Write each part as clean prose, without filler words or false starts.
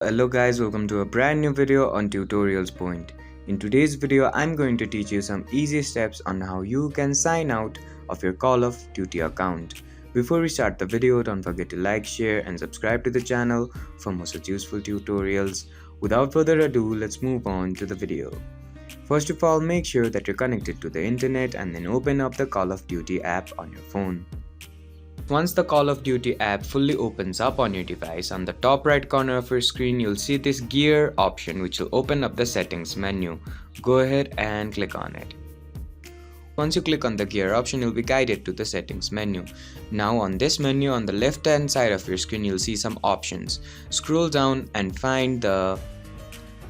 Hello guys, welcome to a brand new video on Tutorials Point. In today's video, I'm going to teach you some easy steps on how you can sign out of your Call of Duty account. Before we start the video, don't forget to like, share and subscribe to the channel for more such useful tutorials. Without further ado, let's move on to the video. First of all, make sure that you're connected to the internet and then open up the Call of Duty app on your phone. Once the Call of Duty app fully opens up on your device, on the top right corner of your screen you'll see this gear option which will open up the settings menu. Go ahead and click on it. Once you click on the gear option, you'll be guided to the settings menu. Now on this menu on the left hand side of your screen you'll see some options. Scroll down and find the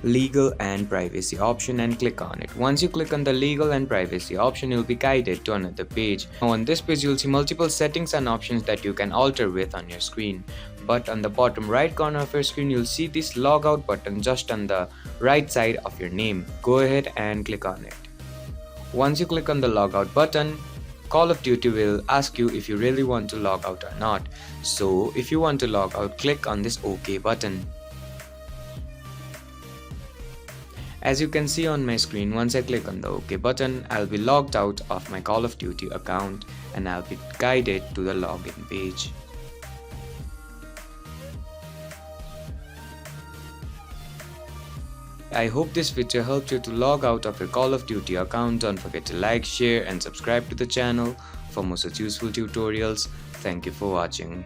legal and privacy option and click on it. Once you click on the legal and privacy option, you'll be guided to another page. Now on this page you'll see multiple settings and options that you can alter with on your screen. But on the bottom right corner of your screen you'll see this logout button just on the right side of your name. Go ahead and click on it. Once you click on the logout button, Call of Duty will ask you if you really want to log out or not. So if you want to log out, click on this OK button. As you can see on my screen, once I click on the OK button, I'll be logged out of my Call of Duty account and I'll be guided to the login page. I hope this feature helped you to log out of your Call of Duty account. Don't forget to like, share and subscribe to the channel for more such useful tutorials. Thank you for watching.